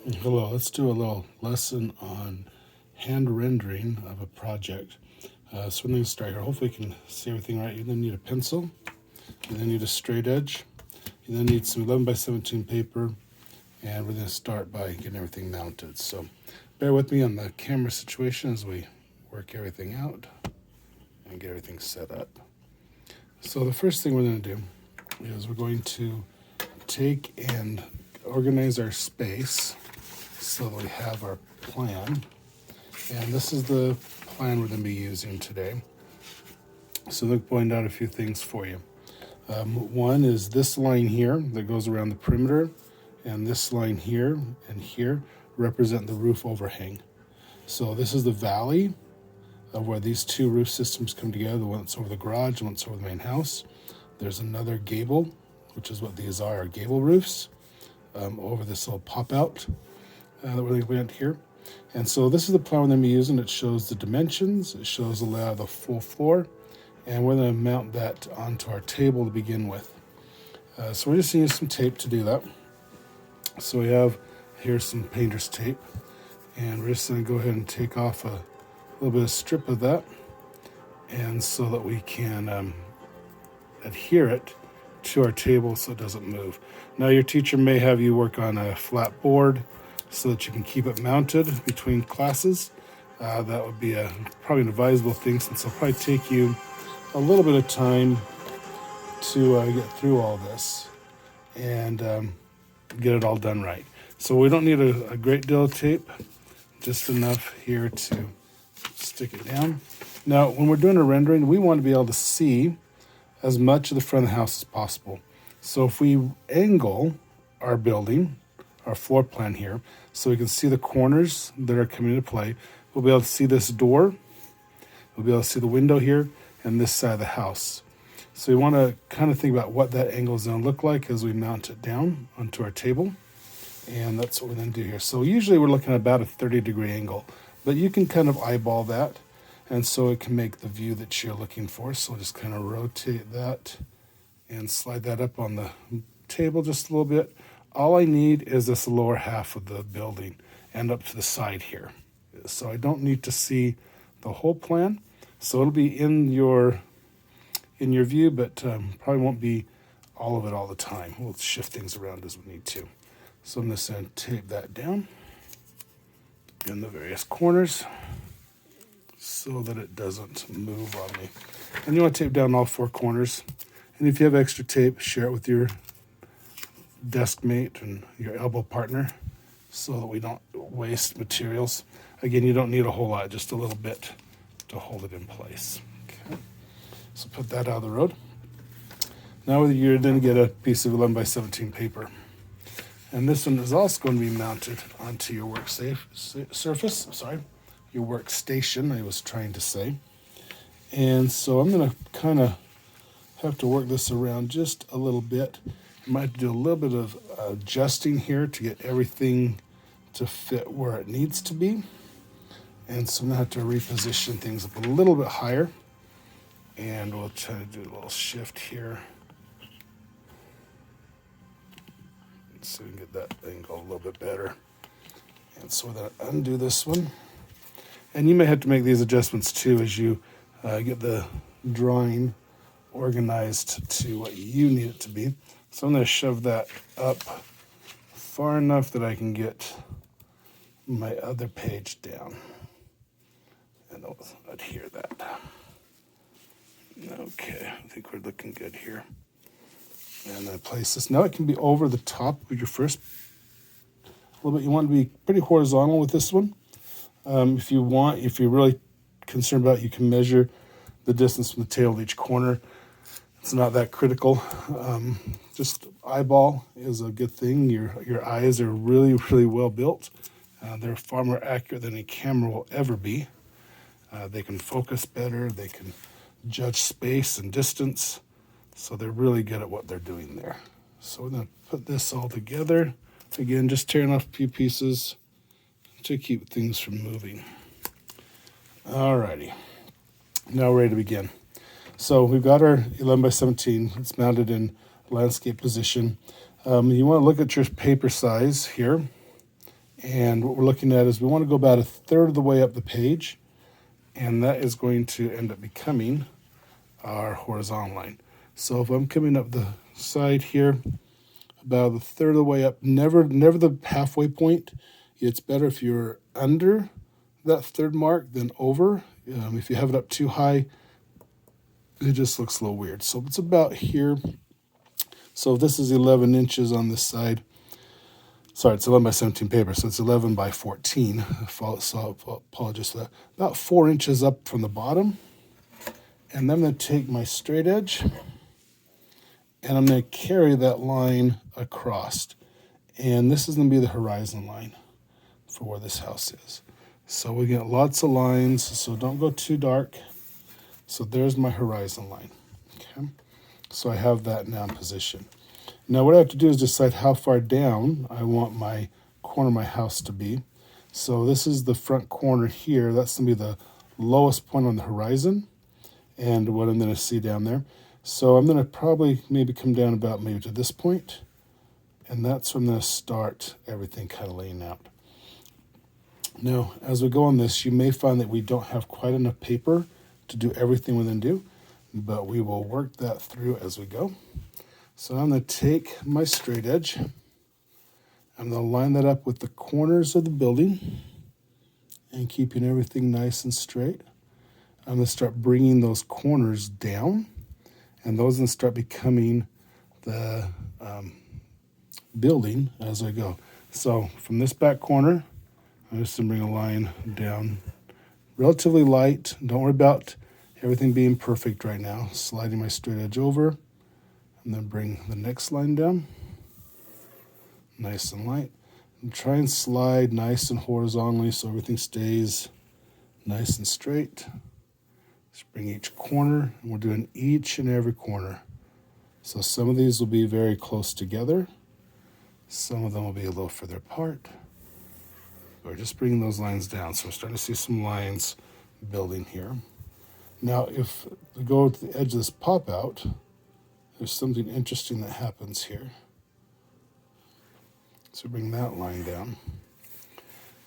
Hello, let's do a little lesson on hand rendering of a project. So we're going to start here. Hopefully you can see everything right. You then need a pencil. You then need a straight edge. You then need some 11 by 17 paper. And we're going to start by getting everything mounted. So bear with me on the camera situation as we work everything out and get everything set up. So the first thing we're going to do is we're going to take and organize our space so that we have our plan. And this is the plan we're going to be using today. So let me point out a few things for you. One is this line here that goes around the perimeter, and this line here and here represent the roof overhang. So this is the valley of where these two roof systems come together, the one that's over the garage, the one that's over the main house. There's another gable, which is what these are gable roofs, over this little pop-out that we're looking at here. And so this is the plan we're going to be using. It shows the dimensions, it shows the layout of the full floor, and we're going to mount that onto our table to begin with. So we're just going to use some tape to do that. So we have here some painter's tape, and we're just going to go ahead and take off a little bit of strip of that, and so that we can adhere it to our table so it doesn't move. Now your teacher may have you work on a flat board so that you can keep it mounted between classes. That would be probably an advisable thing, since it'll probably take you a little bit of time to get through all this and get it all done right. So we don't need a great deal of tape, just enough here to stick it down. Now, when we're doing a rendering, we want to be able to see as much of the front of the house as possible. So if we angle our building, our floor plan here, so we can see the corners that are coming into play, we'll be able to see this door, we'll be able to see the window here, and this side of the house. So we want to kind of think about what that angle is going to look like as we mount it down onto our table. And that's what we're going to do here. So usually we're looking at about a 30-degree angle, but you can kind of eyeball that, and so it can make the view that you're looking for. So just kind of rotate that and slide that up on the table just a little bit. All I need is this lower half of the building and up to the side here. So I don't need to see the whole plan. So it'll be in your view, but probably won't be all of it all the time. We'll shift things around as we need to. So I'm just going to tape that down in the various corners so that it doesn't move on me. And you want to tape down all four corners. And if you have extra tape, share it with your desk mate and your elbow partner so that we don't waste materials. Again, you don't need a whole lot, just a little bit to hold it in place. Okay. So put that out of the road. Now you're going to get a piece of 11 by 17 paper. And this one is also going to be mounted onto your your workstation, I was trying to say. And so I'm going to kind of have to work this around just a little bit. I might have to do a little bit of adjusting here to get everything to fit where it needs to be. And so I'm going to have to reposition things up a little bit higher. And we'll try to do a little shift here, so we can get that angle a little bit better. And so we're going to undo this one. And you may have to make these adjustments too as you get the drawing organized to what you need it to be. So I'm going to shove that up far enough that I can get my other page down. And I'll adhere that. Okay, I think we're looking good here. And then place this. Now it can be over the top of your first. A little bit. You want to be pretty horizontal with this one. If you're really concerned about it, you can measure the distance from the table to each corner. It's not that critical. Just eyeball is a good thing. Your eyes are really, really well built. They're far more accurate than a camera will ever be. They can focus better. They can judge space and distance. So they're really good at what they're doing there. So we're going to put this all together. Again, just tearing off a few pieces to keep things from moving. Alrighty. Now we're ready to begin. So we've got our 11 by 17. It's mounted in landscape position. You want to look at your paper size here And what we're looking at is we want to go about a third of the way up the page, and that is going to end up becoming our horizontal line. So if I'm coming up the side here, about a third of the way up, never the halfway point. It's better if you're under that third mark than over. If you have it up too high, it just looks a little weird. So it's about here. So this is 11 inches on this side. Sorry, it's 11 by 17 paper, so it's 11 by 14. So I apologize for that. About 4 inches up from the bottom. And then I'm going to take my straight edge, and I'm going to carry that line across. And this is going to be the horizon line for where this house is. So we get lots of lines, so don't go too dark. So there's my horizon line. Okay, so I have that now in position. Now what I have to do is decide how far down I want my corner of my house to be. So this is the front corner here. That's going to be the lowest point on the horizon and what I'm going to see down there. So I'm going to probably maybe come down about maybe to this point, and that's where I'm going to start everything kind of laying out. Now, as we go on this, you may find that we don't have quite enough paper to do everything we're going to do, but we will work that through as we go. So I'm going to take my straight edge. I'm going to line that up with the corners of the building and keeping everything nice and straight. I'm going to start bringing those corners down, and those are going to start becoming the building as I go. So from this back corner, I'm just going to bring a line down, relatively light. Don't worry about everything being perfect right now. Sliding my straight edge over, and then bring the next line down, nice and light. And try and slide nice and horizontally so everything stays nice and straight. Just bring each corner, and we're doing each and every corner. So some of these will be very close together. Some of them will be a little further apart. We're just bringing those lines down. So we're starting to see some lines building here. Now, if we go to the edge of this pop out, there's something interesting that happens here. So bring that line down.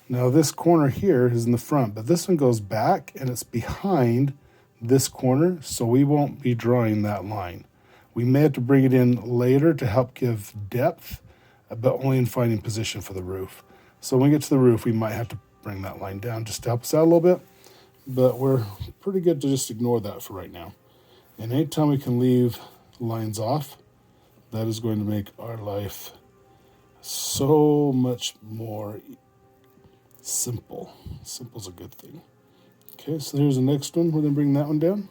Now this corner here is in the front, but this one goes back and it's behind this corner, so we won't be drawing that line. We may have to bring it in later to help give depth, but only in finding position for the roof. So when we get to the roof, we might have to bring that line down just to help us out a little bit, but we're pretty good to just ignore that for right now. And anytime we can leave lines off, that is going to make our life so much more simple. Simple's a good thing. Okay, so here's the next one. We're going to bring that one down.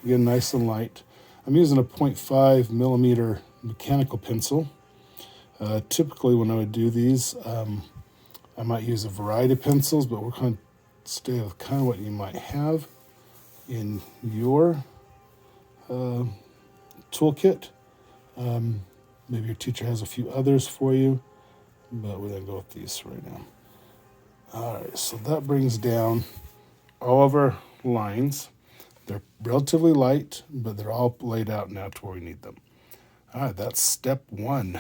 Again, nice and light. I'm using a 0.5 millimeter mechanical pencil. Typically when I would do these, I might use a variety of pencils, but we're going to stay with kind of what you might have in your toolkit. Maybe your teacher has a few others for you, but we're going to go with these right now. All right, so that brings down all of our lines. They're relatively light, but they're all laid out now to where we need them. All right, that's step one.